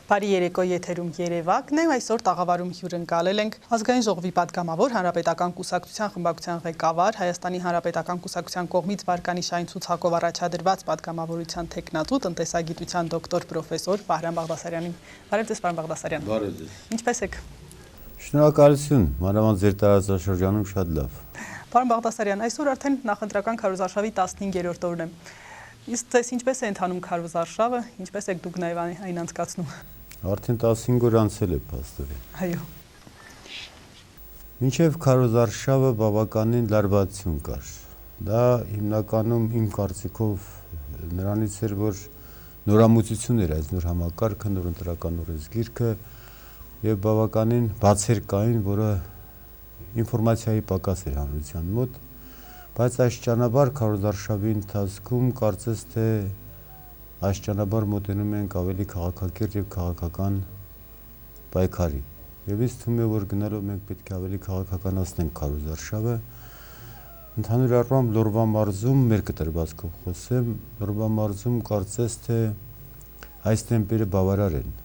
Բարի երեկո եթերում Երևակն է, այսօր տաղավարում հյուրընկալել ենք Ազգային ժողովի պատգամավոր, Հանրապետական կուսակցության խմբակցության ղեկավար, Հայաստանի Հանրապետական կուսակցության կողմից վարկանիշային ցուցակով առաջադրված պատգամավորության թեկնածու, տնտեսագիտության դոկտոր պրոֆեսոր Վահրամ Բաղդասարյանին։ Բարև ձեզ, պարոն Բաղդասարյան։ Բարև ձեզ։ Ինչպե՞ս եք։ Շնորհակալություն, մանավանդ ձեր տարածաշրջանում շատ լավ։ Պարոն Բաղդասարյան, այսօր արդեն նախընտրական քարոզարշավի 15-րդ օրն է։ Իսկ ձեզ ինչպես է ընթանում քարոզարշավը, ինչպես եք դուք նաև այն անցկացնում։ Արդեն 15 օր անցել է փաստորեն։ Այո։ Մինչև քարոզարշավը բավականին լարվածություն կար։ Դա հիմնականում իմ կարծիքով նրանից էր, որ նորամուծություն էր այս նոր համակարգը, նոր ընտրական օրենսգիրքը եւ բավականին բացեր կային, որը ինֆորմացիայի պակաս էր հանրության մոտ, բայց աշճանաբար քարոզարշավի ընթացքում կարծես թե աշճանաբար մոտենում ենք ավելի քաղաքակիրթ եւ քաղաքական պայքարի։ Եվ ինձ թվում է, որ գնալով մենք պետք է ավելի քաղաքականացնենք քարոզարշավը։ Ընդհանուր առմամբ Լոռվա մարզում մեր կտրվածքով խոսեմ, Լոռվա մարզում կարծես թե այս տեմպերը բավարար են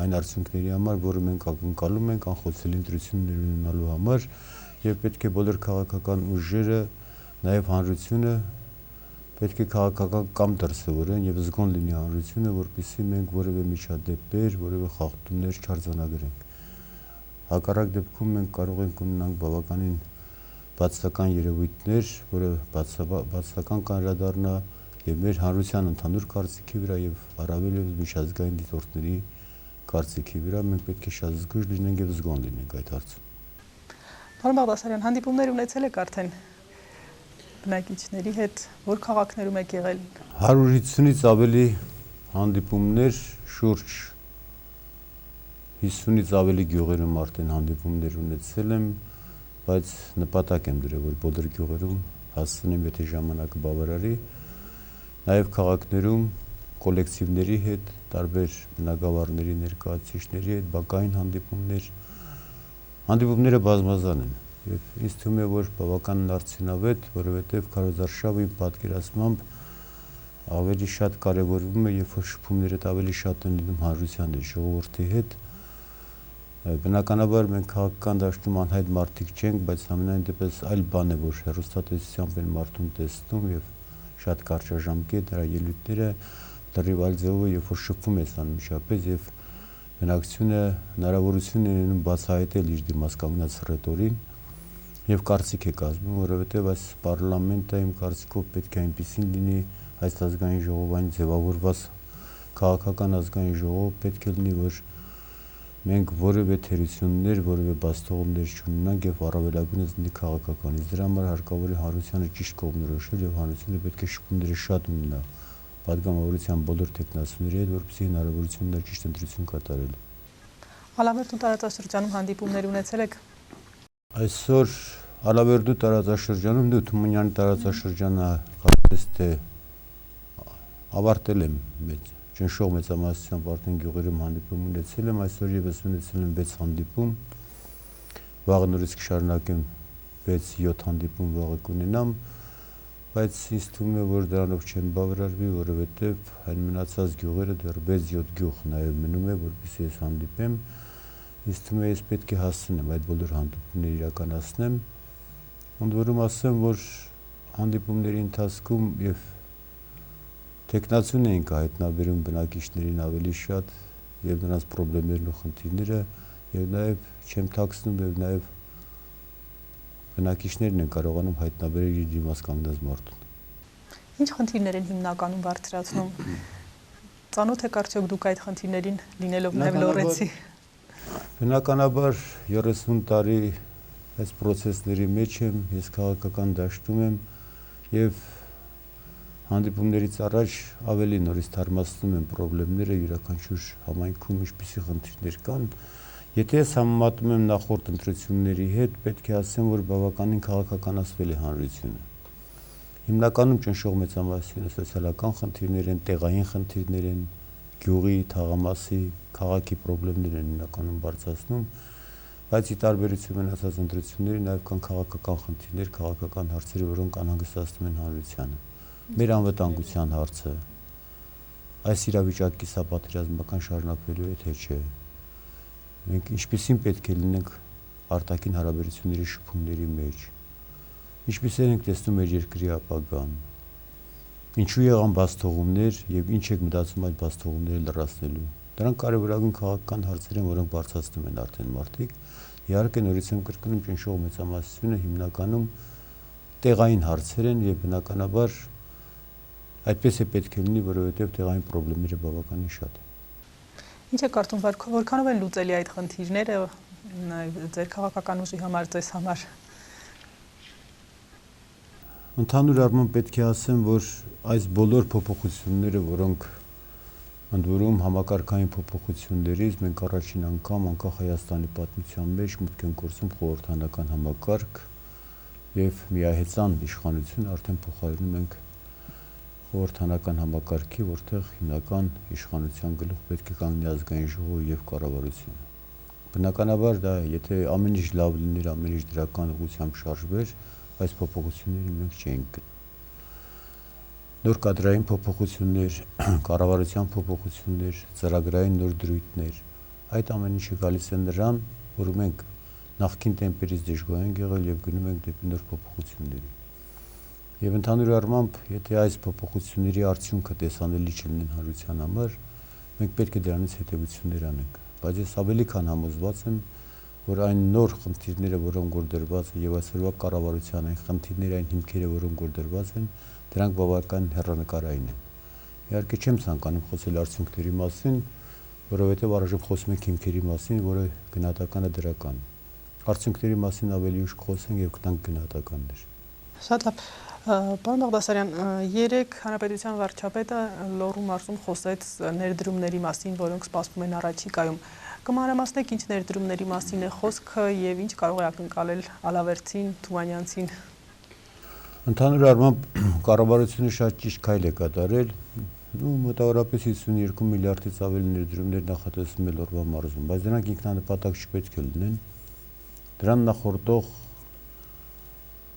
այն արդյունքների համար, որը մենք ակնկալում ենք անխոցելի ընտրություններ ունենալու համար, եւ պետք է բոլոր քաղաքական ուժերը, նաեւ հանրությունը պետք է քաղաքական կամ դրսևորեն եւ զգոն լինի հանրությունը, որպեսզի մենք որևէ միջադեպեր, որևէ խախտումներ չարձանագրենք։ Հակառակ դեպքում մենք կարող ենք ունենալ բավականին բացասական երևույթներ, որը բացասական կանրադառնա եւ մեր հանրության ընդհանուր կարծիքի վրա եւ առավել եւս միջազգային դիտորդների կարծիքի վրա մենք պետք է շատ զգույշ լինենք եւ զգոն լինենք այդ հարցում։ Պարոն Բաղդասարյան, հանդիպումներ ունեցել եք արդեն բնակիչների հետ, որ քաղաքներում եք եղել։ 150-ից ավելի հանդիպումներ, շուրջ 50-ից ավելի գյուղերում արդեն հանդիպումներ ունեցել եմ, բայց նպատակ եմ դրել, որ բոլոր գյուղերում հասցնեմ, եթե ժամանակը բավարարի, նաեւ քաղաքներում կոլեկտիվների հետ, տարբեր բնակավարների ներկայացուցիչների հետ բակային հանդիպումները բազմազան են եւ ինձ թվում է, որ բավականին արդյունավետ, որովհետեւ քարոզարշավը իմ պատկերացմամբ ավելի շատ կարեւորվում է, երբ որ շփումները ավելի շատ են լինում հանրության հետ, ժողովրդի հետ։ Բնականաբար մենք քաղաքական դաշտում անհայտ մարդիկ չենք, բայց ամենայն դեպս այլ բան է, որ հեռուստատեսությամբ են մարդուն տեսնում եւ շատ կարճաժամկետ նրա ելույթները լրիվ այլ ձևով, երբ որ շփվում ես անմիջապես եւ բնակչությունը հնարավորություն է ունենում բացահայտել իր դիմաց կանգնած ռետորին եւ կարծիք է կազմում, որովհետեւ այս պարլամենտը իմ կարծիքով պետք է այնպեսին լինի, այս ազգային ժողովային ձևավորված քաղաքական ազգային ժողով պետք է լինի, որ մենք որևէ թերություններ, որևէ բաստողումներ չունենանք եւ առավելագույնս լինի քաղաքականից։ Դրա համար հարկավոր է հանրությանը ճիշտ կողմնորոշել եւ հանրությունը պետք է շփումները շատ ունենա պատգամավորության բոլոր տեխնացուների հետ, որպեսզի հնարավորություն ունենա ճիշտ ընտրություն կատարելու։ Ալավերդու տարածաշրջանում հանդիպումներ ունեցել եք։ Այսօր Ալավերդու տարածաշրջանում դու Թումանյանի տարածաշրջանը կարծես թե ավարտել եմ ճնշող մեծամասնությամբ արդեն գյուղերում հանդիպում ունեցել եմ, այսօր եւս ունեցել եմ 6 հանդիպում, վաղը նորից կշարունակեմ 6-7 հանդիպում վաղը կունենամ, բայց ինձ թվում է, որ դրանով չեմ բավարարվի, որովհետեւ այն մնացած գյուղերը դեռ 6-7 գյուղ նաեւ մնում է, որպեսզի ես հանդիպեմ, ինձ թվում է ես պետք է հասցնեմ այդ բոլոր հանդիպումները իրականացնեմ, ընդ որում ասեմ, որ հանդիպումների ընթացքում եւ տեխնացուն էինք հայտնաբերում բնակիչներին ավելի շատ եւ նրանց խնդիրներն ու խնդիրները եւ նաեւ չեմ ཐակսնում եւ նաեւ բնակիչներն են կարողանում հայտնաբերել իր դիմաց կանգնած մարդուն։ Ինչ խնդիրներ են հիմնականում բարձրացնում։ Ծանոթ եք արդյոք դուք այդ խնդիրներին լինելով նաեւ լոռեցի։ Բնականաբար 30 տարի այս process-ների մեջ եմ, ես քաղաքական դաշտում եմ եւ հանդիպումներից առաջ ավելի նորից թարմացնում եմ խնդիրները յուրաքանչյուր համայնքում ինչպիսի խնդիրներ կան։ Եթե ես համեմատում եմ նախորդ ընտրությունների հետ, պետք է ասեմ, որ բավականին քաղաքականացվել է հանրությունը։ Հիմնականում ճնշող մեծամասնությունը սոցիալական խնդիրներ են, տեղային խնդիրներ են, գյուղի, թաղամասի, քաղաքի խնդիրներ են հիմնականում բարձրացնում, բայց ի տարբերություն մնացած ընտրությունների նաև կան քաղաքական խնդիրներ, քաղաքական հարցեր, որոնք անհանգստացնում են հանրությանը։ Մեր անվտանգության հարցը, այս իրավիճակի սա պատերազմական շարունակվելու է թե չէ։ Մենք ինչպեսին պետք է լինենք արտաքին հարաբերությունների շփումների մեջ, ինչպեսին ենք տեսնում մեր երկրի ապագան, ինչու եղան բացթողումներ եւ ինչ եք մտածում այդ բացթողումները լրացնելու։ Դրանք կարևորագույն քաղաքական հարցեր են, որոնք բարձրացնում են արդեն մարդիկ։ Իհարկե նորից եմ կրկնում, ճնշող մեծամասնությունը հիմնականում տեղային հարցեր են եւ բնականաբար այդպես է պետք է լինի, որովհետեւ տեղային խնդիրները բավականին շատ են։ Ինչ է կարծում, որքանով են լուծելի այդ խնդիրները ձեր քաղաքական ուժի համար, ձեզ համար։ Ընդհանուր առմամբ պետք է ասեմ, որ այս բոլոր փոփոխությունները, որոնք ընդ որում համակարգային փոփոխություններից մենք առաջին անգամ անկախ Հայաստանի պատմության մեջ մուտք ենք գործում խորհրդանական համակարգ եւ միահեծան իշխանություն արդեն փոխարինում ենք խորհրդանական համակարգի, որտեղ հիմնական իշխանության գլուխ պետք է կանգնի ազգային ժողովը եւ կառավարությունը։ Բնականաբար դա եթե ամեն ինչ լավ լիներ, ամեն ինչ դրական ուղղությամբ շարժվեր, այս փոփոխությունները մենք չենք գտնի։ Նոր կադրային փոփոխություններ, կառավարության փոփոխություններ, ծրագրային նոր դրույթներ, այդ ամեն ինչը գալիս է նրան, որ մենք նախկին տեմպերից դժգոհ ենք եղել եւ գնում ենք դեպի նոր փոփոխությունների։ Եվ ընդհանուր առմամբ, եթե այս փոփոխությունների արդյունքը տեսանելի չլինեն հանրության համար, մենք պետք է դրանից հետևություններ անենք։ Բայց ես ավելի քան համոզված եմ, որ այն նոր խնդիրները, որոնք որ դրված են եւ այսօրվա կառավարության այն խնդիրները, այն հիմքերը, որոնք որ դրված են, դրանք բավական հեռանկարային են։ Իհարկե չեմ ցանկանում խոսել արդյունքների մասին, որովհետեւ առայժմ խոսում ենք հիմքերի մասին, որը գնահատականը դրական է։ Արդյունքների մասին ավելի ուշ խոսենք եւ գտանք գնահատականներ։ Շատ լավ։ Պարոն Բաղդասարյան, երեք հանրապետության վարչապետը Լոռու մարզում խոսեց ներդրումների մասին, որոնք սպասվում են առաջիկայում։ Կմանրամասնեք ինչ ներդրումների մասին է խոսքը եւ ինչ կարող է ակնկալել Ալավերդին, Թումանյանցին։ Ընդհանուր առմամբ կառավարությունը շատ ճիշտ քայլ է կատարել, մոտավորապես 52 միլիարդից ավելի ներդրումներ նախատեսվում է Լոռու մարզում, բայց դրանք ինքնանպատակ չպետք է լինեն։ Դրան նախորդող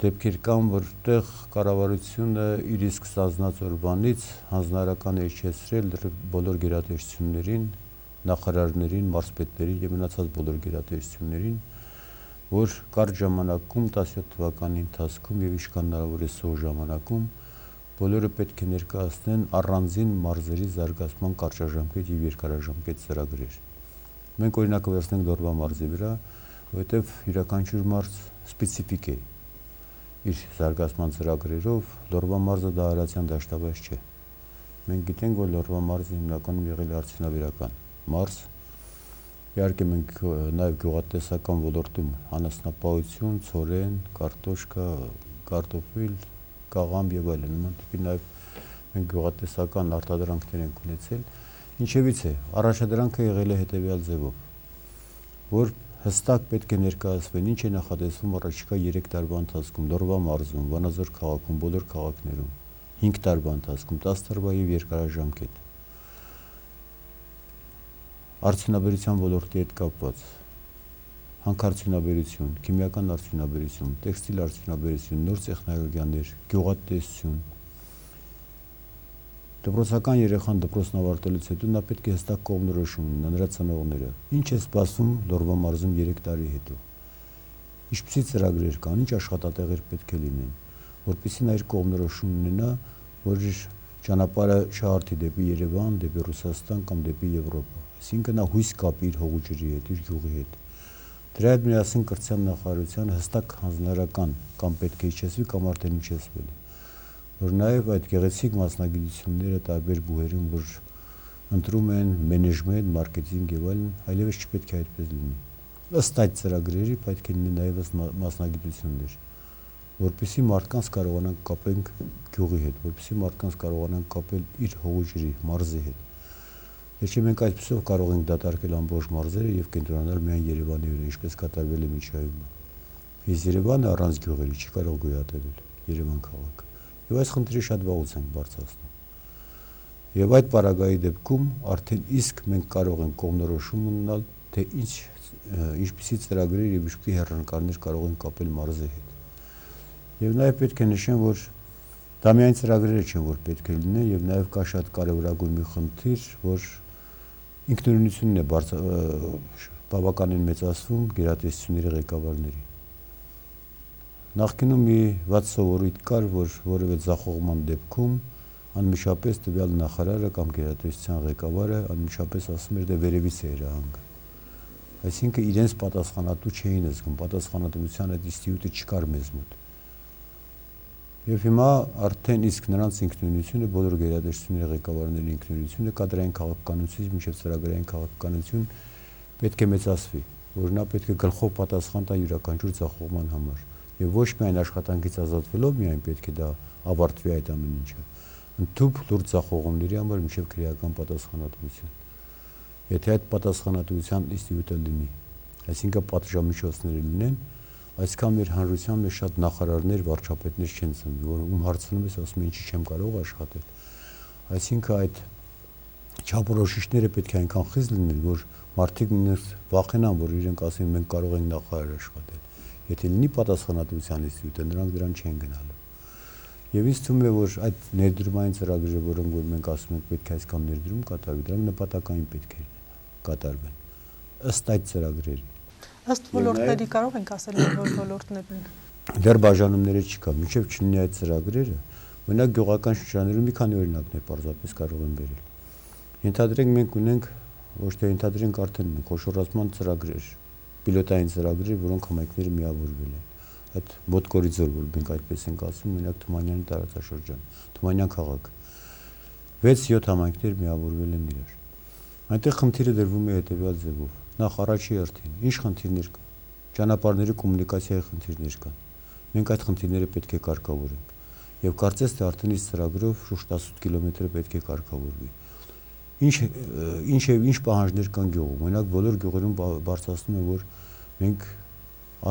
դեպքեր կան, որտեղ կառավարությունը իր իսկ ստանձնած օրվանից հանձնարարական է իջեցրել բոլոր գերատեսչություններին, նախարարներին, մարզպետներին եւ մնացած բոլոր գերատեսչություններին, որ կարճ ժամանակում 17 թվականի ընթացքում եւ ինչքան հնարավոր է սող ժամանակում բոլորը պետք է ներկայացնեն առանձին մարզերի զարգացման կարճաժամկետ եւ երկարաժամկետ ծրագրեր։ Մենք օրինակ վերցնենք Լոռու մարզի վրա, որովհետեւ յուրաքանչյուր մարզ սպეციფիկ է իր զարգացման ծրագրերով, Լոռու մարզը դա արարատյան դաշտավայր չէ։ Մենք գիտենք, որ Լոռու մարզը հիմնականում եղել է արդյունաբերական մարզ։ Իհարկե մենք նաև գյուղատնտեսական ոլորտում անասնապահություն, ցորեն, կարտոշկա, կարտոֆիլ, կաղամբ եւ այլն, նման տիպի նաև մենք գյուղատնտեսական արտադրանքներ ենք ունեցել։ Ինչևից է, առաջադրանքը եղել է հետեւյալ ձևով, որ հստակ պետք է ներկայացվեն ինչ է նախատեսվում առաջիկա 3 տարվա ընթացքում Լոռու մարզում, Վանաձոր քաղաքում, բոլոր քաղաքներում, 5 տարվա ընթացքում, 10 տարվա եւ երկարաժամկետ։ Արդյունաբերության ոլորտի հետ կապված, հանքարդյունաբերություն, քիմիական արդյունաբերություն, տեքստիլ արդյունաբերություն, նոր տեխնոլոգիաներ, գյուղատնտեսություն։ Դպրոցական երեխան դպրոցն ավարտելուց հետո նա պետք է հստակ կողմնորոշում ունենա նրա ծնողները։ Ինչ է սպասվում Լոռու մարզում 3 տարի հետո։ Ինչպիսի ծրագրեր կան, ինչ աշխատատեղեր պետք է լինեն, որպեսզի նա իր կողմնորոշում ունենա, որ իր ճանապարհը չհարթի դեպի Երևան, դեպի Ռուսաստան կամ դեպի Եվրոպա։ Այսինքն նա հույս կապի իր հողուջրի հետ, իր գյուղի հետ։ Դրա հետ միասին կրթության նախարարության հստակ հանձնարարական կամ պետք է իջեցվի կամ արդեն իջեցվել է, որ նաև այդ գեղեցիկ մասնագիտությունները տարբեր բուհերում, որ ընտրում են մենեջմենտ, մարքեթինգ եւ այլն, այլևս չպետք է այդպես լինի։ Ըստ այդ ծրագրերի պետք է լինի նաև մասնագիտություններ, որպեսզի մարդկանց կարողանան կապենք գյուղի հետ, որպեսզի մարդկանց կարողանան կապել իր հողուջրի, մարզի հետ։ Եթե մենք այսպեսով կարող ենք դատարկել ամբողջ մարզերը եւ կենտրոնանալ միայն Երևանի վրա, ինչպես կատարվել է միջայում։ Իսկ Երևանը առանց գյուղերի չի կարող գոյատևել, Երևան քաղաքը։ Եվ այս խնդիրը շատ վաղուց ենք բարձրացնում։ Եվ այդ պարագայի դեպքում արդեն իսկ մենք կարող ենք կողմնորոշում ունենալ, թե ինչպիսի ծրագրեր եւ ինչպիսի հեռանկարներ կարող են կապել մարզի հետ։ Եվ նաեւ պետք է նշեմ, որ Դա միայն ծրագրերը չեն, որ պետք է լինեն, եւ նաեւ կա շատ կարեւորագույն մի խնդիր, որ ինքնուրույնությունն է բավականին մեծացվում գերատեսչությունների ղեկավարների։ Նախկինում մի վատ սովորույթ կար, որ որևէ ձախողման դեպքում անմիջապես տվյալ նախարարը կամ գերատեսչության ղեկավարը անմիջապես ասում էր, դե վերևից է հրահանգը։ Այսինքն իրենց պատասխանատու չէին զգում, պատասխանատվության այդ ինստիտուտը չկար մեզ մոտ։ Եվ հիմա արդեն իսկ նրանց ինքնուրույնությունը, բոլոր գերատեսչությունների ղեկավարների ինքնուրույնությունը կադրային քաղաքականությունից մինչև ծրագրային քաղաքականություն պետք է մեծացվի, որ նա պետք է գլխով պատասխան տա յուրաքանչյուր ձախողման համար։ Եվ ոչ միայն աշխատանքից ազատվելով միայն պետք է դա ավարտվի այդ ամեն ինչը, ընդհանուր լուրջ ձախողումների համար մինչև քրեական պատասխանատվություն։ Եթե այդ պատասխանատվության ինստիտուտը լինի, այսինքն պատժամիջոցները լինեն, այսքան մեր հանրության մեջ շատ նախարարներ, վարչապետներ չեն ծնվի, որ ում հարցնում ես ասում են ինչի չեմ կարող աշխատել։ Այսինքն այդ չափորոշիչները պետք է այնքան խիստ լինեն, որ մարդիկ նույնիսկ վախենան, որ իրենք ասեն մենք կարող ենք նախարար աշխատել։ Եթե լինի պատասխանատվության ինստիտուտը, նրանք դրան չեն գնալու։ Եվ ինձ թվում է, որ այդ ներդրումային ծրագրերը, որոնք որ մենք ասում ենք պետք է այսքան ներդրում կատարվի, դրանք նպատակային պետք է կատարվեն ըստ այդ ծրագրերի։ Ըստ ոլորտների կարող ենք ասել, որ ոլորտներն են։ Դեռ բաժանումները չկա, մինչև չլինի այդ ծրագրերը, օրինակ գյուղական շրջաններում մի քանի օրինակներ պարզապես կարող են բերել։ Ենթադրենք մենք ունենք, ոչ թե ենթադրենք արդեն ունենք խոշորացման ծրագրեր, պիլոտային ծրագրեր, որոնք համայնքները միավորվել են։ Այդ մոտ կորիձոր, որ մենք այդպես ենք ասում, մենակ Թումանյանի տարածաշրջան, Թումանյան քաղաք։ 6-7 համայնքներ միավորվել են իրար։ Այնտեղ խնդիրը դրվում է հետևյալ ձևով։ Նախ առաջի հերթին, ինչ խնդիրներ կան։ Ճանապարհների կոմունիկացիայի խնդիրներ կան։ Մենք այդ խնդիրները պետք է կարգավորենք։ Եվ կարծես թե արդեն իսկ ծրագրով շուրջ 18 կիլոմետր պետք է կարգավորվի։ Ինչ պահանջներ կան գյուղում։ Օրինակ բոլոր գյուղերում բարձրացնում է, որ մենք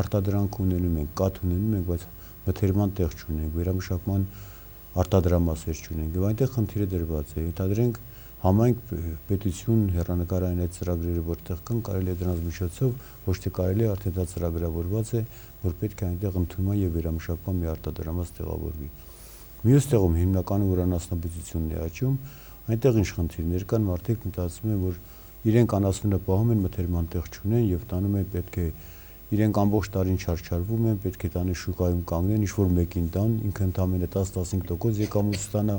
արտադրանք ունենում ենք, կաթ ունենում ենք, բայց մթերման տեղ չունենք, վերամշակման արտադրամասեր չունենք։ Եվ այնտեղ խնդիրը դրված է։ Ենթադրենք համայնք պետություն հեռանկարային այդ ծրագրերը որտեղ կան, կարելի է դրանց միջոցով, ոչ թե կարելի է, արդեն դա ծրագրավորված է, որ պետք է այնտեղ ընդունման եւ վերամշակման մի արտադրամաս տեղավորվի։ Մյուս տեղում հիմնականում ուրանասնաբուծությունն է աճում, այնտեղ ինչ խնդիրներ կան, մարդիկ մտածում են, որ իրենք անասունը պահում են, մթերման տեղ չունեն եւ տանում են պետք է իրենք ամբողջ տարին չարչարվում են, պետք է տանը շուկայում կանգնեն, ինչ որ մեկին տան, ինքը ընդամենը 10-15% եկամուտ ստանա,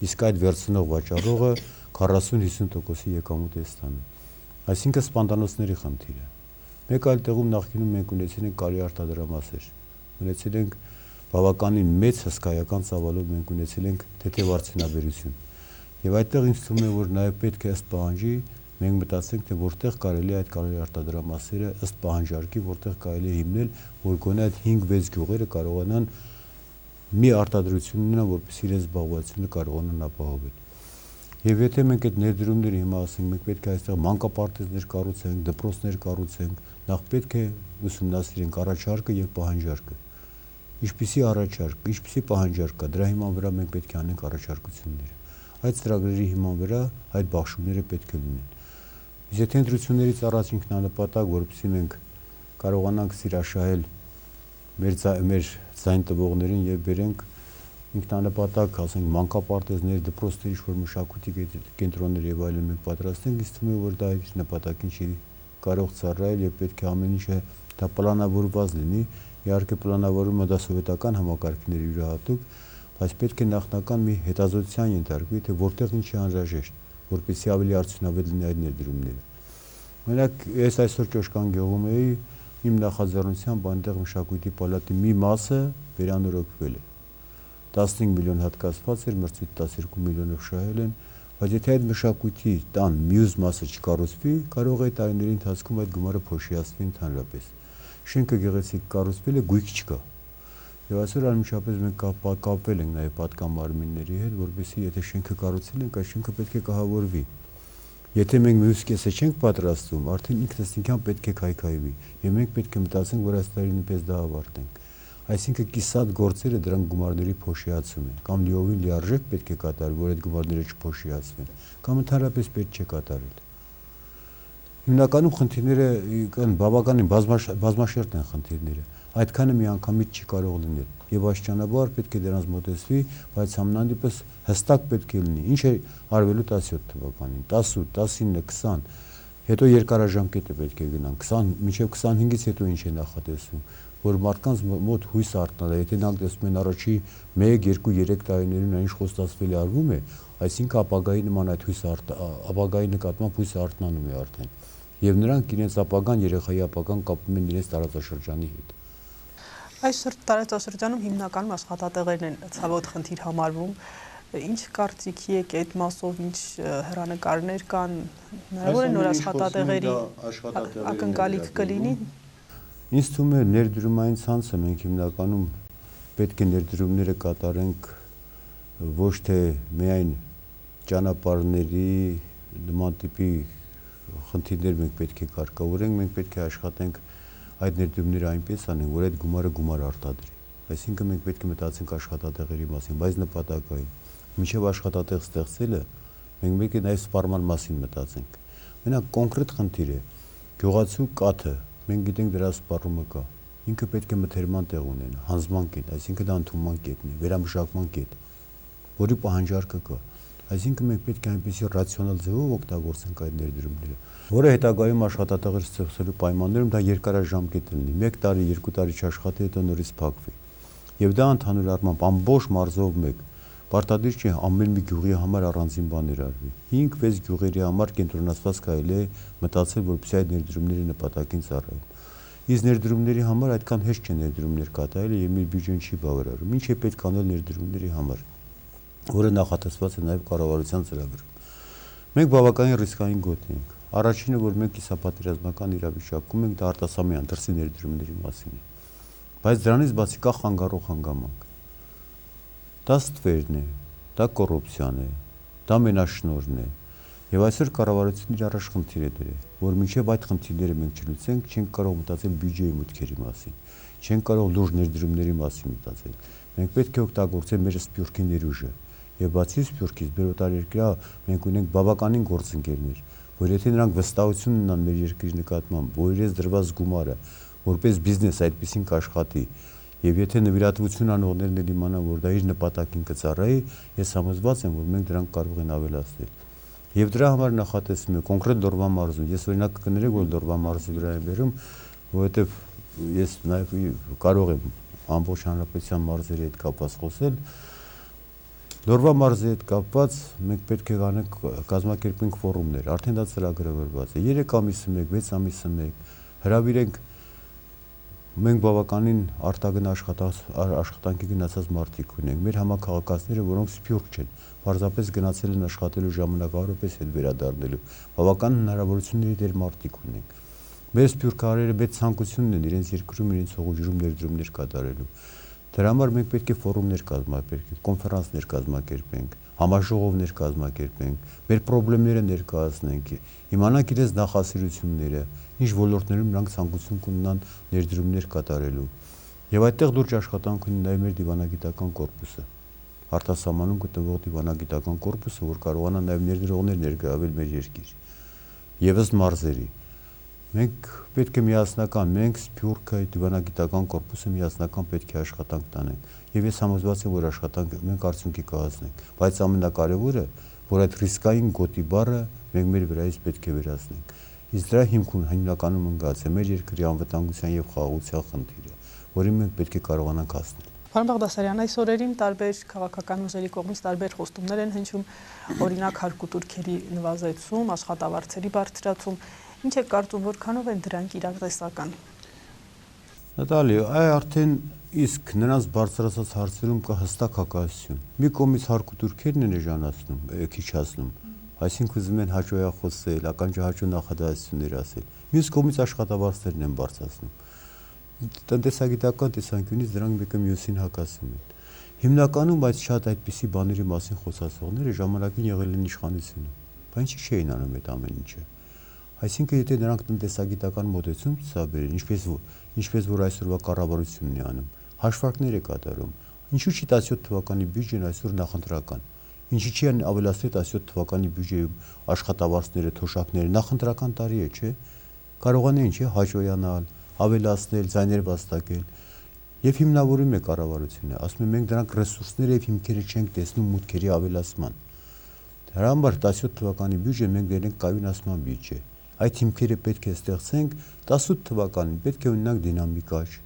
իսկ այդ վերցնող վաճառողը 40-50% եկամուտ է ստանում։ Այսինքն սպանդանոցների խնդիրը։ Մեկ այլ տեղում նախկինում մենք ունեցել ենք կարի արտադրամասեր, ունեցել ենք բավականին մեծ հսկայական ծավալով մենք ունեցել ենք թեթև արդյունաբերություն։ Եվ այդտեղ ինձ թվում է, որ նաև պետք է ըստ պահանջի մենք մտածենք, թե որտեղ կարելի է այդ կարելի արտադրամասերը ըստ պահանջարկի, որտեղ կարելի է հիմնել, որ գոնե այդ 5-6 գյուղերը կարողանան մի արտադրություն ունենան, որպեսզի իրենց զբաղվածությունը կարողանան ապահովել։ Եվ եթե մենք այդ ներդրումները հիմա ասենք, մենք պետք է այստեղ մանկապարտեզներ կառուցենք, դպրոցներ կառուցենք, նախ պետք է ուսումնասիրենք առաջարկը եւ պահանջարկը։ Ինչպիսի առաջարկ, ինչպիսի պահանջարկ կա, դրա հիման վրա մենք պետք է անենք առաջարկությունները։ Այդ ծրագրերի հիման վրա այդ բաշխումները պետք է լինեն։ Եթե ընտրություններից առաջ ինքնանպատակ, որպեսզի մենք կարողանանք սիրաշահել մեր ձայն տվողներին եւ բերենք ինքնանպատակ, ասենք մանկապարտեզներ, դպրոցներ, ինչ-որ մշակույթի կենտրոններ եւ այլն մենք պատրաստենք, ինձ թվում է, որ դա այդ նպատակին չի կարող ծառայել եւ պետք է ամեն ինչը դա պլանավորված լինի։ Իհարկե պլանավորումը դա սովետական համակարգիների յուրահատուկ, բայց պետք է նախնական մի հետազոտության ենթարկվի, թե որտեղ ինչ է անհրաժեշտ, որպեսզի ավելի արդյունավետ լինի այդ ներդրումները։ Օրինակ, ես այսօր Ճոշկան գյուղում էի, իմ նախաձեռնությամբ այնտեղ մշակույթի պալատի մի մասը վերանորոգվել է։ 15 միլիոն հատկացված էր, մրցույթ 12 միլիոնով շահել են, բայց եթե այդ մշակույթի տան մյուս մասը չկառուցվի, կարող է տարիների ընթացքում այդ գումարը փոշիացվի ընդհանրապես։ Շենքը գեղեցիկ կառուցվել է, գույք չկա։ Եվ այսօր անմիջապես մենք կապվել ենք նաև պատկամարմինների հետ, որովհետեւ եթե շենքը կառուցել ենք, այդ շենքը պետք է կահավորվի։ Եթե մենք մյուս կեսը չենք պատրաստում, արդեն ինքնըստինքյան պետք է քայքայվի, եւ մենք պետք է մտածենք, որ այս տարին նույնպես դա ավարտենք։ Այսինքն կիսատ գործերը դրանք գումարների փոշիացում են, կամ լիովին լիարժեք պետք է կատարվի, որ այդ գումարները չփոշիացվեն, կամ ընդհանրապես պետք չէ կատարել։ Հիմնականում խնդիրները կան բավականին բազմաշերտ են խնդիրները։ Այդքանը միանգամից չի կարող լինել։ Եվ աստիճանաբար պետք է դրանց մոտեցվի, բայց համենայնդեպս հստակ պետք է լինի։ Ինչ է արվելու 17 թվականին, 18, 19, 20, հետո երկարաժամկետը պետք է գնան, 20 մինչև 25-ից հետո ինչ է նախատեսվում, որ մարդկանց մոտ հույս արտնալը, եթե նրանք տեսնում են առաջի 1, 2, 3 տարիներում ինչ խոստացվել է արվում է, այսինքն ապագայի նման այդ ապագայի նկատմամբ հույսը արթնանում է արդեն։ Եվ նրանք իրենց ապագան, երեխայի ապագան կապում են իրենց տարածաշրջանի հետ։ Այսօր տարածաշրջանում հիմնականում աշխատատեղերն են ցավոտ խնդիր համարվում։ Ինչ կարծիքի եք այդ մասով, ինչ հեռանկարներ կան, հնարավոր է նոր աշխատատեղերի ակնկալիք կլինի։ Ինձ թվում է ներդրումային ցանցը մենք հիմնականում պետք է ներդրումները կատարենք ոչ թե միայն ճանապարհների նման տիպի խնդիրներ մենք պետք է կարգավորենք, մենք պետք է աշխատենք այդ ներդրումները այնպես անենք, որ այդ գումարը գումար արտադրի։ Այսինքն մենք պետք է մտածենք աշխատատեղերի մասին, բայց նպատակային։ Մինչև աշխատատեղ ստեղծելը մենք պետք է նաև սպառման մասին մտածենք։ Մենակ կոնկրետ խնդիր է գյուղացու կաթը, մենք գիտենք դրա սպառումը կա։ Ինքը պետք է մթերման տեղ ունենա, հանձնման կետ, այսինքն դա ընդունման կետն է, վերամշակման կետ, որի պահանջարկը կա։ Այսինքն մենք պետք է այնպեսի ռացիոնալ ձևով օգտագործենք այդ ներդրումները, որը հետագայում աշխատատեղեր ստեղծելու պայմաններում դա երկարաժամկետ լինի, 1 տարի, 2 տարի չաշխատի, հետո նորից փակվի։ Եվ դա ընդհանուր առմամբ ամբողջ մարզով մեկ պարտադիր չէ ամեն մի գյուղի համար առանձին բաներ արվի։ 5-6 գյուղերի համար կենտրոնացված կարելի է մտածել, որպեսզի այդ ներդրումների նպատակին ծառայեն։ Իսկ ներդրումների համար այդքան հեշտ չէ ներդրումներ կատարել եւ մի բյուջեն չի բավարարում։ Ինչ է պետք անել ներդրումների համար, որը նախատեսված է նաեւ կառավարության ծրագրում։ Մենք բավականին ռիսկային գոտ ենք։ Առաջինը, որ մենք կիսապատերազմական իրավիճակում ենք, դա արտասահմանյան դրսի ներդրումների մասին է։ Բայց դրանից բացի կա խանգարող հանգամանք։ Դա ստվերն է, դա կոռուպցիան է, դա մենաշնորհն է։ Եվ այսօր կառավարությունն իր առաջ խնդիր է դրել, որ մինչև այդ խնդիրները մենք չլուծենք, չենք կարող մտածել բյուջեի մուտքերի մասին, չենք կարող լուրջ ներդրումների մասին մտածել։ Մենք պետք է օգտագործենք մեր սփյուռքի ներուժը։ Եվ բացի սփյուռքից, մեր օտարերկրյա մենք ունենք բավականին գործընկերներ, որ եթե նրանք վստահություն ունենան մեր երկրի նկատմամբ, որ իրենց դրված գումարը որպես բիզնես այդպեսին կաշխատի, եւ եթե նվիրատվություն անողներն էլ իմանան, որ դա իր նպատակին կծառայի, ես համոզված եմ, որ մենք դրանք կարող ենք ավելացնել։ Եվ դրա համար նախատեսվում է կոնկրետ Լորվա մարզում։ Ես օրինակ կներեք, որ Լորվա մարզի վրա եմ վերում, որովհետեւ ես նաեւ կարող եմ ամբողջ հանրապետության մարզերի հետ կապված խոսել։ Լորվա մարզի հետ կապված մենք պետք է կազմակերպենք ֆորումներ, արդեն դա ծրագրավորված է։ 3 ամիսը 1, 6 ամիսը 1 հրավիրենք մենք բավականին արտագն աշխատանքի գնացած մարդիկ ունենք։ Մեր համակարգացիները, որոնք սփյուռք չեն, պարզապես գնացել են աշխատելու ժամանակավորապես հետ վերադառնելու։ Բավական հնարավորությունների դեր մարդիկ ունենք։ Մեր սփյուռքահարերը մեծ ցանկությունն են իրենց երկրում իրենց հողուջրում ներդրումներ կատարելու։ Դրա համար մենք պետք է ֆորումներ կազմակերպենք, կոնֆերանսներ կազմակերպենք, համաժողովներ կազմակերպենք, մեր խնդիրները ներկայացնենք, իմանանք իրենց նախասիրությունները, ինչ ոլորտներում նրանք ցանկություն կունենան ներդրումներ կատարելու։ Եվ այդտեղ լուրջ աշխատանք ունի նաև մեր դիվանագիտական կորպուսը, արտասահմանում գտնվող դիվանագիտական կորպուսը, որ կարողանա նաև ներդրողներ ներգրավել մեր երկիր։ Եվս մարզերի մենք պետք է միասնական, մենք սփյուռքը դիվանագիտական կորպուսը միասնական պետք է աշխատանք տանենք։ Եվ ես համոզված եմ, որ աշխատանք մենք արդյունքի կհասնենք, բայց ամենակարևորը, որ այդ ռիսկային գոտի բառը մենք մեր վրայից պետք է վերացնենք։ Իսկ դրա հիմքում հիմնականում ընկած է մեր երկրի անվտանգության եւ խաղաղության խնդիրը, որին մենք պետք է կարողանանք հասնել։ Պարոն Բաղդասարյան, այս օրերին տարբեր քաղաքական ուժերի կողմից տարբեր խոստումներ են հնչում, օրինակ հարկուտուրքերի նվազեցում, աշխատավարձերի բարձրացում։ Ինչ է կարծում, որքանով են դրանք իրատեսական։ Նատալի, այ արդեն իսկ նրանց բարձրացած հարցերում կա հստակ հակասություն։ Մի կողմից հարկուտուրքերն են էժանացնում, քիչացնում, այսինքն ուզում են հաճոյախոսել, ականջահաճո նախադասություններ ասել։ Մյուս կողմից աշխատավարձերն են բարձրացնում։ Տնտեսագիտական տեսանկյունից դրանք մեկը մյուսին հակասում են։ Հիմնականում բայց շատ այդպիսի բաների մասին խոսացողները ժամանակին եղել են իշխանությունում, բայց ինչի չէին անում այդ ամեն ինչը։ Այսինքն եթե նրանք տնտեսագիտական մոտեցում ցուցաբերեն, ինչպես որ այսօրվա կառավարությունն է անում, հաշվարկներ է կատարում, ինչու՞ չի 17 թվականի բյուջեն այսօր նախընտրական։ Ինչի՞ չի ավելացրել 17 թվականի բյուջեում աշխատավարձները, թոշակները, նախընտրական տարի է, չէ՞։ Կարողանային, չէ՞, հաջողանալ, ավելացնել, ձայներ վաստակել։ Եվ հիմնավորում է կառավարությունը, ասում է մենք դրանք ռեսուրսները եւ հիմքերը չենք տեսնում մուտքերի ավելացման։ Դրա համար 17 թվականի բյուջեն մենք դերենք կայունացման բյուջե։ Այդ հիմքերը պետք է ստեղծենք 18 թվականին, պետք է ունենանք դինամիկ աճ։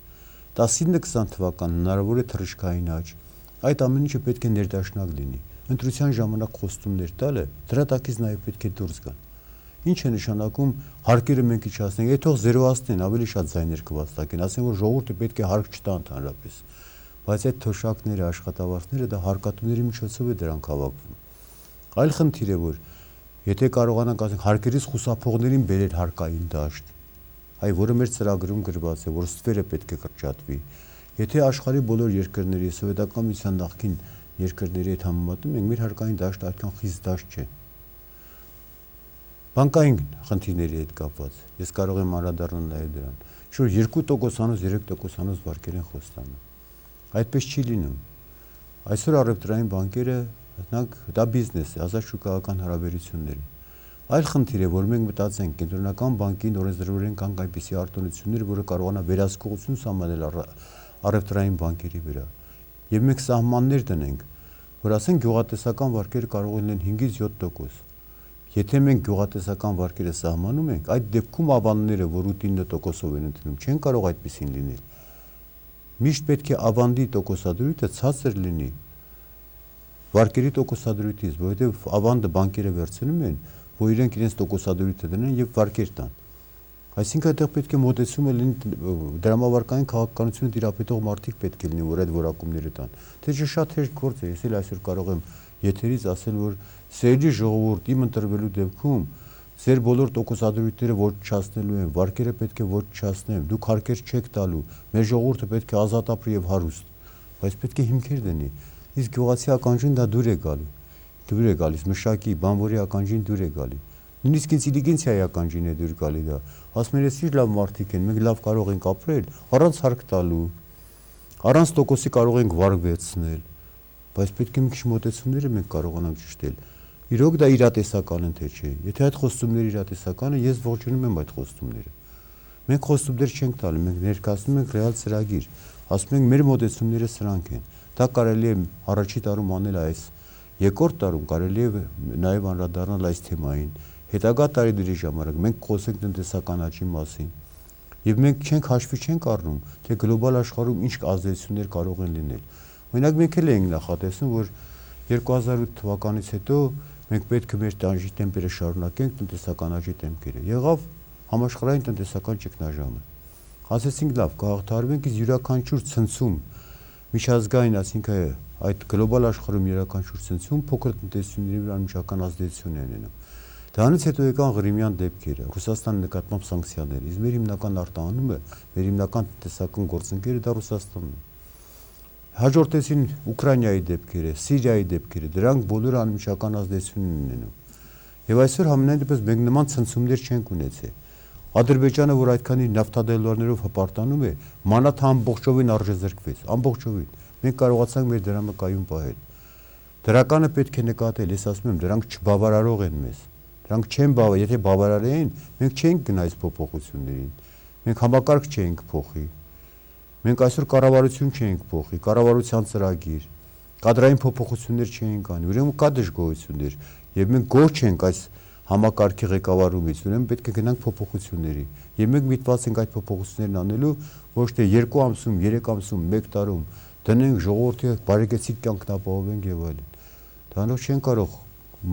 19-20 թվականին հնարավոր է թռիչքային աճ։ Այդ ամեն ինչը պետք է ներդաշնակ լինի։ Ընտրության ժամանակ խոստումներ տալը, դրա տակից նաև պետք է դուրս գան։ Ինչ է նշանակում հարկերը մենք իջացնենք, այդ թող զերոացնեն, ավելի շատ ձայներ կվաստակեն, ասեն որ ժողովուրդը պետք է հարկ չտա ընդհանրապես։ Բայց այդ թոշակները, աշխատավարձները դա հարկատուների միջոցով է դրանք հավաքվում։ Այլ խնդիր է, որ եթե կարողանանք ասենք հարկերից խուսափողներին բերել հարկային դաշտ, այ որը մեր ծրագրում գրված է, որ ստվերը պետք է կրճատվի։ Եթե աշխարհի բոլոր երկրների, սովետական միության նախկին երկրների հետ համեմատում ենք, մեր հարկային դաշտը այդքան խիստ դաշտ չէ։ Բանկային խնդիրների հետ կապված ես կարող եմ անդրադառնալ նաև դրան։ Շուտ 2%-անոց 3%-անոց վարկեր են խոստանում։ Այդպես չի լինում։ Այսօր առևտրային բանկերը դա բիզնես է, ազատ շուկայական հարաբերություններ են։ Այլ խնդիր է, որ մենք մտածենք կենտրոնական բանկին օրենսդրորեն կան այնպիսի արտոնություններ, որը կարողանա վերահսկողություն սահմանել առևտրային բանկերի վրա։ Եվ մենք սահմաններ դնենք, որ ասենք գյուղատնտեսական վարկերը կարող են լինել 5-ից 7%։ Եթե մենք գյուղատնտեսական վարկերը սահմանում ենք, այդ դեպքում ավանդները, որ 8-9%-ով են ընդունում, չեն կարող այդպեսին լինել։ Միշտ պետք է ավանդի տոկոսադրույթը ցածր լինի վարկերի տոկոսադրույթից, որովհետև ավանդը բանկերը վերցնում են, որ իրենք իրենց տոկոսադրույթը դնեն եւ վարկեր տան։ Այսինքն այդտեղ պետք է մոտեցումը լինի դրամավարկային քաղաքականությունը դիրապետող մարդիկ պետք է լինի, որ այդ որակումները տան։ Թե չէ շատ հեշտ գործ է, ես էլ այսօր կարող եմ եթերից ասել, որ սերի ժողովուրդ իմ ընտրվելու դեպքում ձեր բոլոր տոկոսադրույթները ոչնչացնելու են, վարկերը պետք է ոչնչացնեն, դուք հարկեր չեք տալու, մեր ժողովուրդը պետք է ազատ ապրի եւ հարուստ, բայց պետք է հիմքեր դնի։ Իսկ գյուղացի ականջին դա դուր է գալիս, մշակի, բանվորի ականջին դուր է գալի։ Նույնիսկ ինտելիգենցիայի ականջին է դուր գալի դա։ Ասում են, «Ես լավ մարդիկ են, մենք լավ կարող ենք ապրել, առանց հարկ տալու, առանց տոկոսի կարող ենք վարկ վերցնել»։ Բայց պետք է մի քիչ մոտեցումները մենք կարողանանք ճշտել։ Իրոք դա իրատեսական են թե չէ։ Եթե այդ խոստումները իրատեսական են, ես ողջունում եմ այդ խոստումները։ Մենք խոստումներ չենք տալու, մենք ներկայացնում ենք ռեալ ծրագիր։ Ասում ենք, մեր մոտեցումները սրանք են։ Դա կարելի է առաջի տարում անել այս, երկրորդ տարում կարելի է նաև անդրադառնալ այս թեմային։ Հետագա տարիների ժամանակ մենք խոսենք տնտեսական աճի մասին։ Եվ մենք հաշվի չենք առնում, թե գլոբալ աշխարհում ինչ ազդեցություններ կարող են լինել։ Օրինակ մենք էլ ենք նախատեսում, որ 2008 թվականից հետո մենք պետք է մեր տանջի տեմպերը շարունակենք տնտեսական աճի տեմպերը։ Եղավ համաշխարհային տնտեսական ճգնաժամը։ Ասեցինք լավ, կհաղթահարվենք, իսկ յուրաքանչյուր ցնցում միջազգային, այսինքն այդ գլոբալ աշխարհում յուրաքանչյուր ցնցում փոքր տնտեսությունների վրա անմիջական ազդեցություն է ունենում։ Դրանից հետո եկան Ղրիմյան դեպքերը, Ռուսաստանի նկատմամբ սանկցիաներ, իսկ մեր հիմնական արտահանումը, մեր հիմնական տնտեսական գործընկերը դա Ռուսաստանն է։ Հաջորդեցին Ուկրաինայի դեպքերը, Սիրիայի դեպքերը, դրանք բոլորը անմիջական ազդեցություն են ունենում։ Եվ այսօր համենայն դեպս մենք նման ցնցումներ չենք ունեցել։ Ադրբեջանը, որ այդքանի նավթադոլարներով հպարտանում է, մանաթ ամբողջովին արժեզրկվեց, ամբողջովին։ Մենք կարողացանք մեր դրամը կայուն պահել։ Դրականը պետք է նկատել, ես ասում եմ, դրանք չբավարարող են մեզ։ Դրանք չեն բավարար, եթե բավարարեին, մենք չէինք գնա այս փոփոխություններին։ Մենք համակարգ չէինք փոխի։ Մենք այսօր կառավարություն չէինք փոխի, կառավարության ծրագիր, կադրային փոփոխություններ չէինք անի, ուրեմն կա դժգոհություններ, եւ մենք գոհ չենք այս համակարգի ղեկավարումից, ուրեմն պետք է գնանք փոփոխությունների։ Եվ մենք միտված ենք այդ փոփոխություններն անելու ոչ թե 2 ամսում, 3 ամսում, 1 տարում դնենք ժողովրդի բարեկեցիկ կյանքն ապահովենք եւ այլն։ Դրանով չեն կարող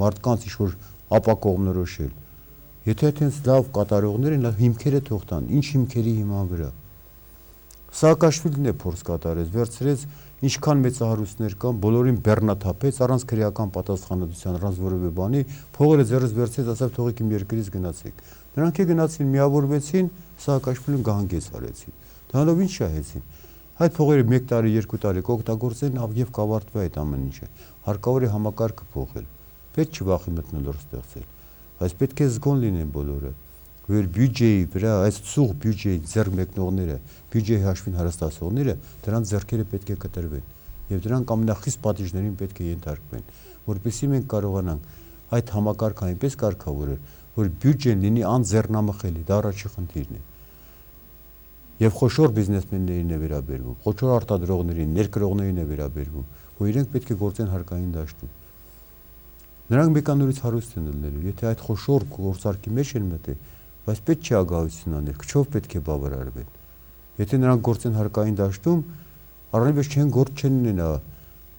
մարդկանց ինչ-որ ապակողմնորոշել։ Եթե այդպես լավ կատարողներ են, հիմքերը թող տան, ինչ հիմքերի հիման վրա։ Սաակաշվիլին է փորձ կատարեց, վերցրեց ինչքան մեծահարուստներ կան, բոլորին բեռնաթափեց առանց քրեական պատասխանատվության, առանց որևէ բանի, փողերը ձեռս վերցրեց, ասավ թողեք իմ երկրից գնացեք։ Նրանք է գնացին, միավորվեցին, Սաակաշվիլին գահանգեց արեցին։ Դրանով ինչ շահեցին։ Այդ փողերը 1 տարի, 2 տարի կօգտագործեն եւ կավարտվի այդ ամեն ինչը։ Հարկավոր է համակարգը փոխել։ Պետք չի վախի մթնոլորտ ստեղծել, բայց պետք է զգոն լինեն բոլորը, որ բյուջեի վրա այս ծուղ բյուջեի ձեռք մեկնողները, բյուջեի հաշվին հարստացողները, դրանց ձեռքերը պետք է կտրվեն եւ դրանք ամենախիստ պատիժներին պետք է ենթարկվեն, որպեսզի մենք կարողանանք այդ համակարգը այնպես կարգավորել, որ բյուջեն լինի անձեռնամխելի, դա առաջի խնդիրն է։ Եվ խոշոր բիզնեսմեններին է վերաբերվում, խոշոր արտադրողներին, ներկրողներին է վերաբերվում, որ իրենք պետք է գործեն հարկային դաշտում։ Նրանք մեկանորից հարուստ են ելնելու, եթե այդ խոշոր գործարքի մեջ են մտել, բայց պետք չի ագահություն անել, քչով պետք է բավարարվեն։ Եթե նրանք գործեն հարկային դաշտում, առանց չեն գործ չեն ունենա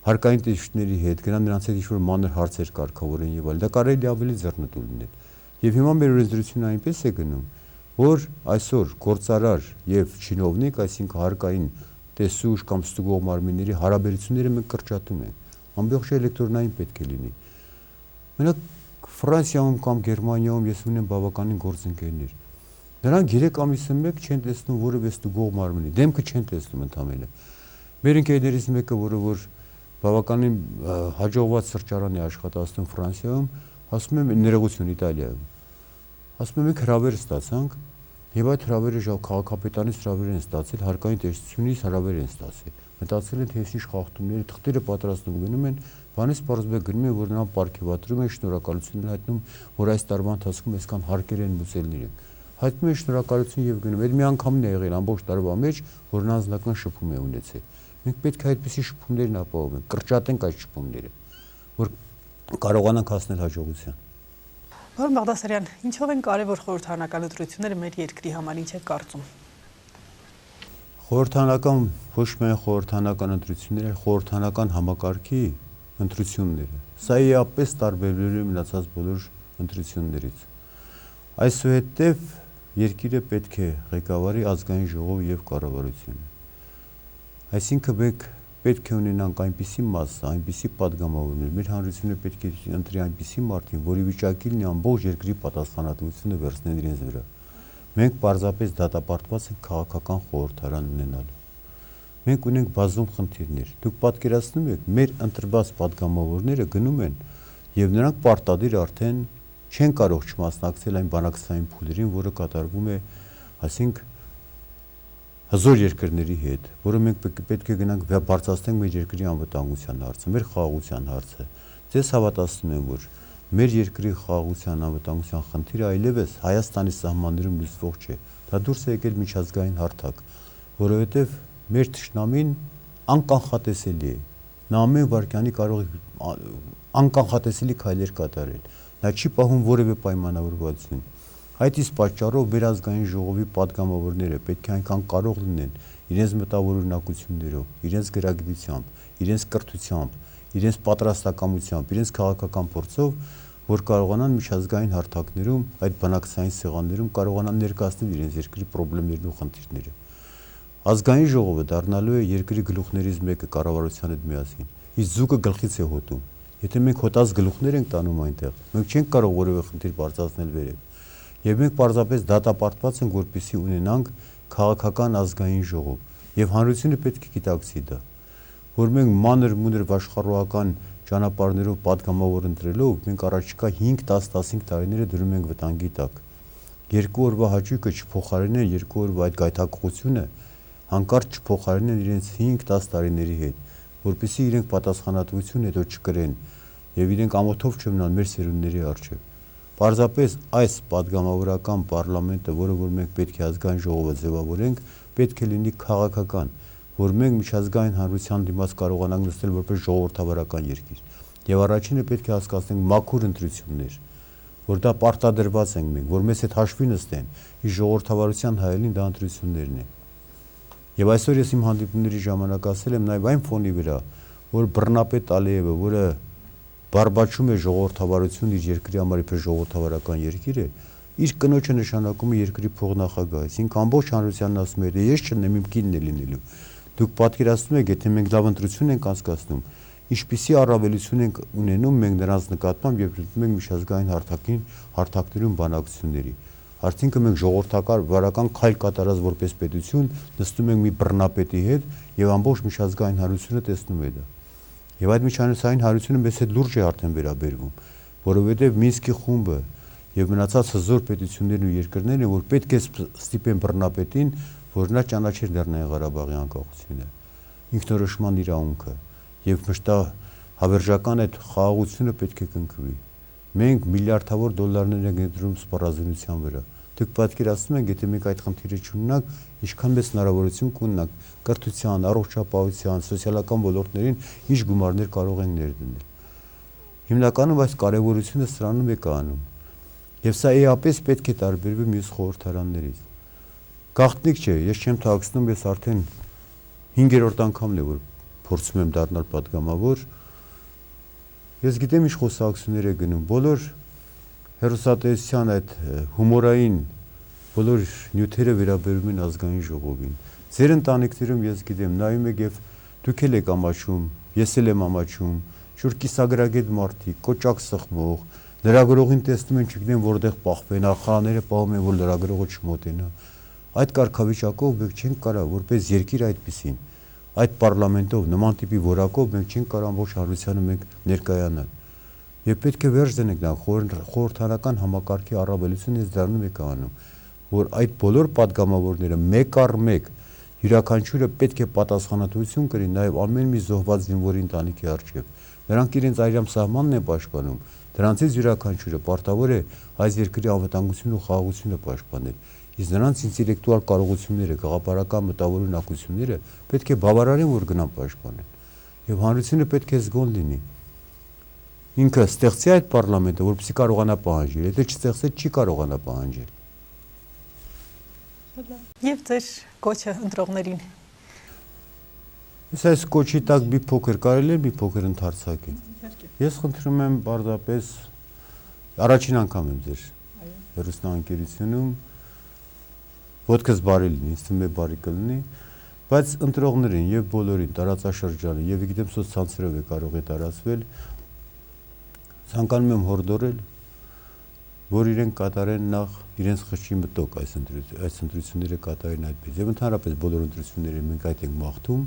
հարկային տեխնիկների հետ, գնան նրանց հետ ինչ-որ մանր հարցեր կարգավորեն եւ այլ։ Դա կարելի ավելի ձեռնտու լինել։ Եվ հիմա մեր օրենսդրությունը այնպես է գնում, որ այսօր գործարար եւ չինովնիկ, այսինքն հարկային տեսուչ կամ ստուգող մարմինների հարաբերությունները մենք կրճատում ենք։ Ամբողջ էլեկտրոնային պետք է լինի։ Մենակ Ֆրանսիայում կամ Գերմանիայում ես ունեմ բավականին գործընկերներ։ Նրանք 3 ամիսը մեկ չեն տեսնում որևէ ստուգող մարմնի, դեմքը չեն տեսնում ընդամենը։ Մեր ընկերներից մեկը, որ բավականին հաջողված սրճարան է աշխատացնում Ֆրանսիայում, ասում եմ ներողություն Իտալիայում։ Ասում եմ մենք հրավեր ստացանք, եւ այդ հրավերը քաղաքապետարից հրավեր են ստացել, հարկային տեսությունից հրավեր են ստացել։ Մտածել են թե ինչ խախտումների թղթերը պատրաստում գնում են, բանից պարզվում է գնում են, որ նրան պարգևատրում են, շնորհակալություն հայտնում, որ այս տարվա ընթացքում այսքան հարկեր են մուծել իրենք։ Հայտնում են շնորհակալություն եւ գնում։ Այդ մի անգամն է եղել ամբողջ տարվա մեջ, որ նա անձնական շփում է ունեցել։ Մենք պետք է այդպիսի շփումներն ապահովենք, կրճատենք այդ շփումները, որ կարողանանք հասնել հաջողության։ Պարոն Բաղդասարյան, ինչով են կարևոր խորհրդարանական ընտրությունները մեր երկրի համար, ինչ եք կարծում։ Խորհրդարանական ոչ միայն խորհրդարանական ընտրությունները, այլ խորհրդարանական համակարգի ընտրությունները։ Սա իապես տարբերվում է մնացած բոլոր ընտրություններից։ Այսուհետև երկիրը պետք է ղեկավարի ազգային ժողով եւ կառավարությունը։ Այսինքն մենք պետք է ունենանք այնպիսի մաս, այնպիսի падգամավորներ, մեր հանրությունը պետք է ընտրի այնպիսի մարդին, որի վիճակի լինի ամբողջ երկրի պատասխանատվությունը վերցնել իրենց վրա։ Մենք պարզապես դատապարտված ենք քաղաքական խորհրդարան ունենալու։ Մենք ունենք բազում խնդիրներ։ Դուք պատկերացնում եք, մեր ընտրված падգամավորները գնում են եւ նրանք պարտադիր արդեն չեն կարող չմասնակցել այն բանակցային փուլերին, որը կատարվում է, ասենք հզոր երկրների հետ, որը մենք պետք է գնանք բարձրացնենք մեր երկրի անվտանգության հարցը, մեր խաղաղության հարցը։ Ձեզ հավատացնում եմ, որ մեր երկրի խաղաղության անվտանգության խնդիրը այլևս Հայաստանի սահմաններում լուծվող չէ։ Դա դուրս է եկել միջազգային հարթակ, որովհետև մեր թշնամին անկանխատեսելի է։ Նա ամեն վայրկյանի կարող է անկանխատեսելի քայլեր կատարել։ Նա չի պահում որևէ պայմանավորվածություն։ Այդ իսկ պատճառով մեր ազգային ժողովի падգամավորները պետք է այնքան կարող լինեն իրենց մտավորունակություններով, իրենց գրագիտությամբ, իրենց կրթությամբ, իրենց պատրաստակամությամբ, իրենց քաղաքական փորձով, որ կարողանան միջազգային հարթակներում, այդ բանակցային սեղաններում կարողանան ներկայացնել իրենց երկրի խնդիրներն ու խնդիրները։ Ազգային ժողովը դառնալու է երկրի գլուխներից մեկը կառավարության հետ միասին։ Իսկ զուգը գլխից է հոտում։ Եթե մենք հոտած գլուխներ ենք տանում այնտեղ, մենք չենք կարող որևէ խնդիր բարձրացնել վերև։ Եվ մենք պարզապես դատապարտված ենք, որպեսզի ունենանք քաղաքական ազգային ժողով։ Եվ հանրությունը պետք է գիտակցի դա, որ մենք մանր-մունր աշխարհական ճանապարհներով падգամավոր ընտրելով, մենք առաջիկա 5-10-15 տարիները դնում ենք վտանգի տակ։ Երկու օրվա հաճույքը չփոխարինեն երկու օրվա այդ գայթակղությունը, հանկարծ չփոխարինեն իրենց 5-10 տարիների հետ, որպեսզի իրենք պատասխանատվություն հետո չկրեն եւ իրենք ամոթով չմնան մեր սերունդների առջեւ։ Պարզապես այս падգամավորական պարլամենտը, որը որ մենք պետք է ազգային ժողովը ձևավորենք, պետք է լինի քաղաքական, որ մենք միջազգային հանրության դիմաց կարողանանք նստել որպես ժողովրդավարական երկիր։ Եվ առաջինը պետք է հասկացնենք մաքուր ընտրություններ, որ դա պարտադրված ենք մենք, որ մեզ հետ հաշվի նստեն, իսկ ժողովրդավարության հայելին դա ընտրություններն են։ Եվ այսօր ես իմ հանդիպումների ժամանակ ասել եմ նաև այն ֆոնի վրա, որ բռնապետ Ալիևը, որը բարբաչում է ժողովրդավարություն իր երկրի համար իբր ժողովրդավարական երկիր է, իր կնոջը նշանակում է երկրի փողնախագահ, այսինքն ամբողջ հանրությանն ասում է, ես չնեմ, իմ կինն է լինելու։ Դուք պատկերացնում եք, եթե մենք լավ ընտրություն ենք անցկացնում, ինչպիսի առավելություն ենք ունենում մենք նրանց նկատմամբ եւ դիտում ենք միջազգային հարթակներում բանակցությունների։ Արդյունքը մենք ժողովրդավարական քայլ կատարած որպես պետություն նստում ենք մի բռնապետի հետ եւ ամբողջ միջազգային հանրությունը տեսնում է դա։ Եվ այդ միջազգային հանրությունը մեզ հետ լուրջ է արդեն վերաբերվում, որովհետեւ Մինսկի խումբը եւ մնացած հզոր պետություններն ու երկրներն են, որ պետք է ստիպեն բռնապետին, որ նա ճանաչեր Լեռնային Ղարաբաղի անկախությունը, ինքնորոշման իրավունքը եւ Հավերժական այդ խաղաղությունը պետք է կնքվի։ Մենք միլիարդավոր դոլարներ ենք ընտրում սպառազինության վրա։ Դուք պատկերացնում եք, եթե մենք այդ խնդիրը չունենանք, ինչքան մեծ հնարավորություն կունենանք կրթության, առողջապահության, սոցիալական ոլորտներին ինչ գումարներ կարող ենք ներդնել։ Հիմնականում այս կարևորությունը սրանում է կանում։ Եվ սա էապես պետք է տարբերվի մյուս խորհրդարաններից։ Գաղտնիք չէ, ես չեմ թաքցնում, ես արդեն 5-րդ անգամն է, որ փորձում եմ դառնալ падգամավոր։ Ես գիտեմ ինչ խոսակցություններ է գնում, բոլոր հեռուստատեսության այդ հումորային բոլոր նյութերը վերաբերում են ազգային ժողովին։ Ձեր ընտանիքներում ես գիտեմ, նայում եք եւ դուք էլ եք ամաչում, ես էլ եմ ամաչում, շուտ կիսագրագետ մարդիկ, կոճակ սխմող, լրագրողին տեսնում են, չգիտեմ որտեղ պահվեն, ախրանները պահում են, որ լրագրողը չմոտենա։ Այդ կարգավիճակով մենք չենք կարող որպես երկիր այդպեսին, այդ պարլամենտով նման տիպի որակով մենք չենք կարող ամբողջ հանրությանը մենք ներկայանալ։ Եվ պետք է վերջ դնենք նա խորհրդարանական համակարգի առավելությունը ես դառնում եք անում, որ այդ բոլոր падգամավորները մեկ առ մեկ յուրաքանչյուրը պետք է պատասխանատվություն կրի նաև ամեն մի զոհված զինվորի ընտանիքի առջև։ Նրանք իրենց այրամ սահմանն են պաշտպանում, դրանցից յուրաքանչյուրը պարտավոր է այս երկրի անվտանգությունն ու խաղաղությունը պաշտպանել։ Իսկ նրանց ինտելեկտուալ կարողությունները, գաղափարական մտավոր ունակությունները պետք է բավարարեն, որ գնան պաշտպանեն։ Եվ հանրությունը պետք է զգոն լինի։ Ինքը ստեղծի այդ պարլամենտը, որպեսզի կարողանա պահանջել, եթե չստեղծեց, չի կարողանա պահանջել։ Եվ ձեր կոչը ընտրողներին։ Այս կոչի տակ մի փոքր կարելի է մի փոքր ընդարձակել։ Ես խնդրում եմ պարզապես առաջին անգամ եմ ձեր հեռուստաընկերությունում ոտքս բարի լինի, ինձ թվում է բարի կլինի, բայց ընտրողներին եւ բոլորին տարածաշրջանը եւ գիտեմ սոցցանցերով է կարող է տարածվել, ցանկանում եմ հորդորել, որ իրենք կատարեն նախ իրենց խճի մտոք այս ընտրությունները կատարեն այդպես եւ ընդհանրապես բոլոր ընտրությունները մենք այդ ենք մաղթում,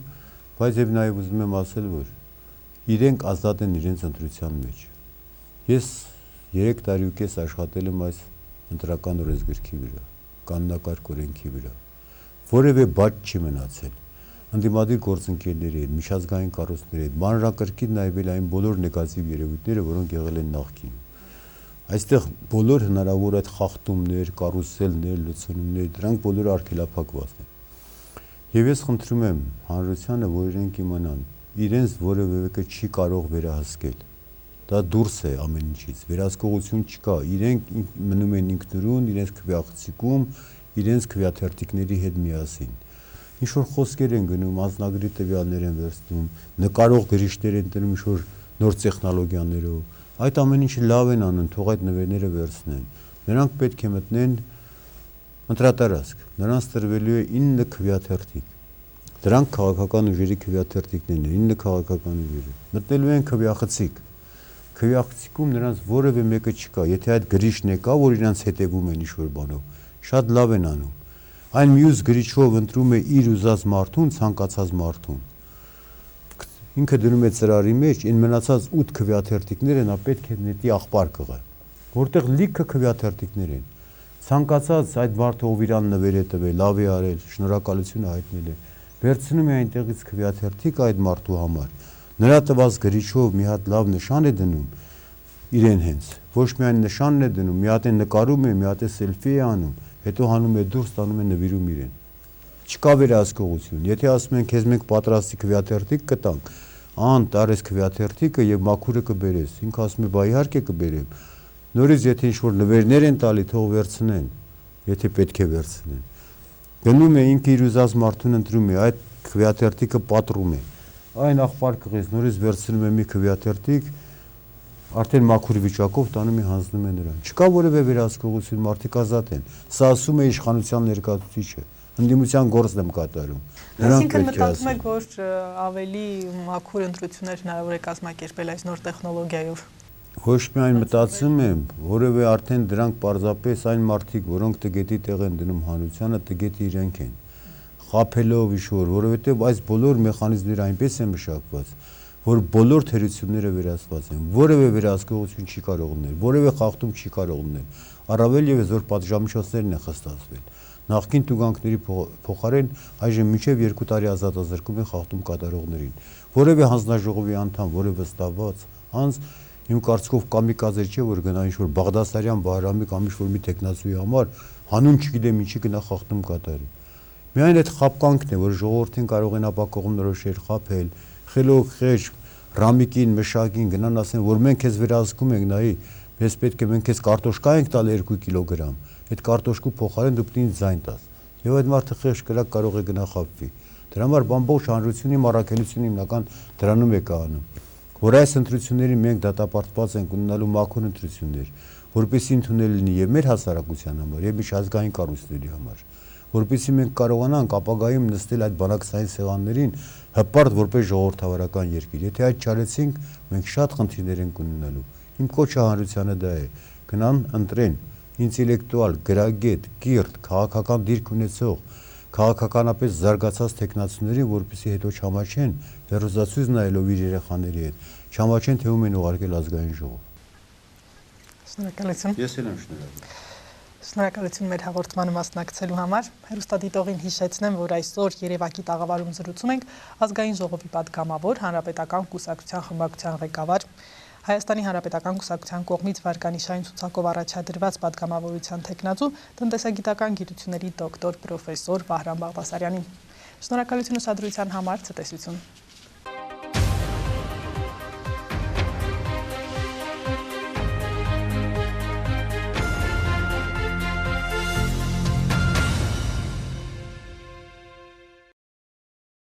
բայց եւ նաեւ ուզում եմ ասել, որ իրենք ազատ են իրենց ընտրության մեջ։ Ես 3 տարի ու կես աշխատել եմ այս ընտրական օրենսգրքի վրա, կանոնակարգ օրենքի վրա։ Որևէ բաց չի մնացել։ Ընդդիմադիր գործընկերների հետ, միջազգային կառույցների հետ, մանրակրկիտ նայվել այն բոլոր նեգատիվ երևույթները, որոնք եղել են նախկին։ Այստեղ բոլոր հնարավոր այդ խախտումներ, կարուսելներ, լցոնումներ, դրանք բոլորը արգելափակված են։ Եվ ես խնդրում եմ հանրությանը, որ իրենք իմանան, իրենց որևէ մեկը չի կարող վերահսկել։ Դա դուրս է ամեն ինչից, վերահսկողություն չկա, իրենք մնում են ինքնուրույն, իրենց քվեախցիկում, իրենց քվեաթերթիկների հետ միասին։ Ինչ որ խոսքեր են գնում, անձնագրի տվյալներ են վերցնում, նկարող գրիչներ են տնում ինչ-որ նոր տեխնոլոգիաներով։ Այդ ամեն ինչը լավ են անում, թող այդ նվերները վերցնեն։ Նրանք պետք է մտնեն ընտրատարածք, նրանց տրվելու է 9 քվեաթերթիկ։ Դրանք քաղաքական ուժերի քվեաթերթիկներն են, 9 քաղաքական ուժերի։ Մտնելու են քվեախցիկ։ Քվեախցիկում նրանց որևէ մեկը չկա, եթե այդ գրիչն է կա, որ իրանց հետևում են ինչ-որ բանով, շատ լավ են անում։ Այն մյուս գրիչով ընտրում է իր ուզած մարդուն, ցանկացած մարդուն։ Ինքը դնում է ծրարի մեջ, այն մնացած 8 քվեաթերթիկները նա պետք է նետի աղբար կղա, որտեղ լիքը քվեաթերթիկներ են։ Ցանկացած այդ մարդը ով իրան նվեր է տվել, լավ է արել, շնորհակալություն հայտնել է, վերցնում է այնտեղից քվեաթերթիկ այդ մարդու համար։ Նրա տված գրիչով մի հատ լավ նշան է դնում իրեն հենց։ Ոչ միայն նշանն է դնում, մի հատ է նկարում է, մի հատ է սելֆի է անում, հետո հանում է դուրս, տանում է նվիրում իրեն։ Չկա վերահսկողություն։ Եթե ասում են քեզ մենք պատրաստի քվեաթերթիկ կտանք, տարես քվեաթերթիկը եւ մաքուրը կբերես։ Ինքը ասում է՝ «Բա իհարկե կբերեմ»։ Նորից եթե ինչ-որ նվերներ են տալի, թող վերցնեն, եթե պետք է վերցնեն։ Գնում է ինքը իր ուզած մարդուն ընտրում է, այդ քվեաթերթիկը պատռում է։ Այն աղբար կղից նորից վերցնում է մի քվեաթերթիկ, արդեն մաքուր վիճակով տանում է հանձնում է նրան։ Չկա որևէ վերահսկողություն, մարդիկ ազատ են։ Սա ասում է իշխանության ներկայացուցիչը։ Ընդդիմության գործն եմ կատարում։ Այսինքն մտածում եք, որ ավելի մաքուր ընտրություններ հնարավոր է կազմակերպել այս նոր տեխնոլոգիայով։ Ոչ միայն մտածում եմ, որևէ արդեն դրանք պարզապես այն մարդիկ, որոնք տգետի տեղ են դնում հանրությանը, տգետի իրենք են։ Խաբելով ինչ-որ, որովհետև այս բոլոր մեխանիզմները այնպես են մշակված, որ բոլոր թերությունները վերահսկված են, որևէ վերահսկողություն չի կարող ունել, որևէ խախտում չի կարող ունել, առավել ևս որ պատժամիջոցներն են խստացվել։ Նախկին տուգանքների փոխարեն այժմ մինչև 2 տարի ազատազրկում են խախտում կատարողներին։ Որևէ հանձնաժողովի անդամ, որևէ ստավված անձ իմ կարծիքով կամիկաձե չէ, որ գնա ինչ-որ Բաղդասարյան Բահրամի կամ ինչ-որ մի տեխնացուի համար հանուն չգիտեմ ինչի գնա խախտում կատարի։ Միայն այդ խապկանքն է, որ ժողովրդին կարող են ապակողմնորոշեր խաբել, խելոք, խեժ, ռամիկին, մշակին գնան ասեն, որ մենք քեզ վերահսկում ենք, նայի, ես պետք է մենք քեզ կարտոշկա ենք տալ 2 կիլոգրամ, այդ կարտոշկու փոխարեն դու պետք է ինձ ձայն տաս։ Եվ այդ մարդը խեղճ կրակ կարող է գնա խաբվի։ Դրա համար բամբողջ հանրությունի մառաքելությունը հիմնական դրանում է կայանում, որ այս ընտրությունների մենք դատապարտված ենք ունենալու մաքուր ընտրություններ, որպեսզի ընդունել լինի եւ մեր հասարակության համար, եւ միջազգային կառույցների համար, որպեսզի մենք կարողանանք ապագայում նստել այդ բանակցային սեղաններին հպարտ որպես ժողովրդավարական երկիր։ Եթե այդ չարեցինք, մենք շատ խնդիրներ ենք ունենալու։ Իմ կոչը հանրությանը դա է, գնան ընտրեն ինտելեկտուալ, գրագետ, կիրթ, քաղաքական դիրք ունեցող, քաղաքականապես զարգացած տեխնացուներին, որպեսզի հետո չամաչեն հերոզացույց նայելով իր երեխաների հետ, չամաչեն թե ում են ուղարկել ազգային ժողով։ Շնորհակալություն։ Ես էլ եմ շնորհակալ։ Շնորհակալություն մեր հաղորդմանը մասնակցելու համար։ Հեռուստադիտողին հիշեցնեմ, որ այսօր Երևակի տաղավարում զրուցում ենք ազգային ժողովի պատգամավոր, հանրապետական կուսակցության խմբակցության ղեկավար, Հայաստանի Հանրապետական կուսակցության կողմից վարկանիշային ցուցակով առաջադրված պատգամավորության թեկնածու, տնտեսագիտական գիտությունների դոկտոր պրոֆեսոր Վահրամ Բաղդասարյանին։ Շնորհակալություն ուսադրության համար, ցտեսություն։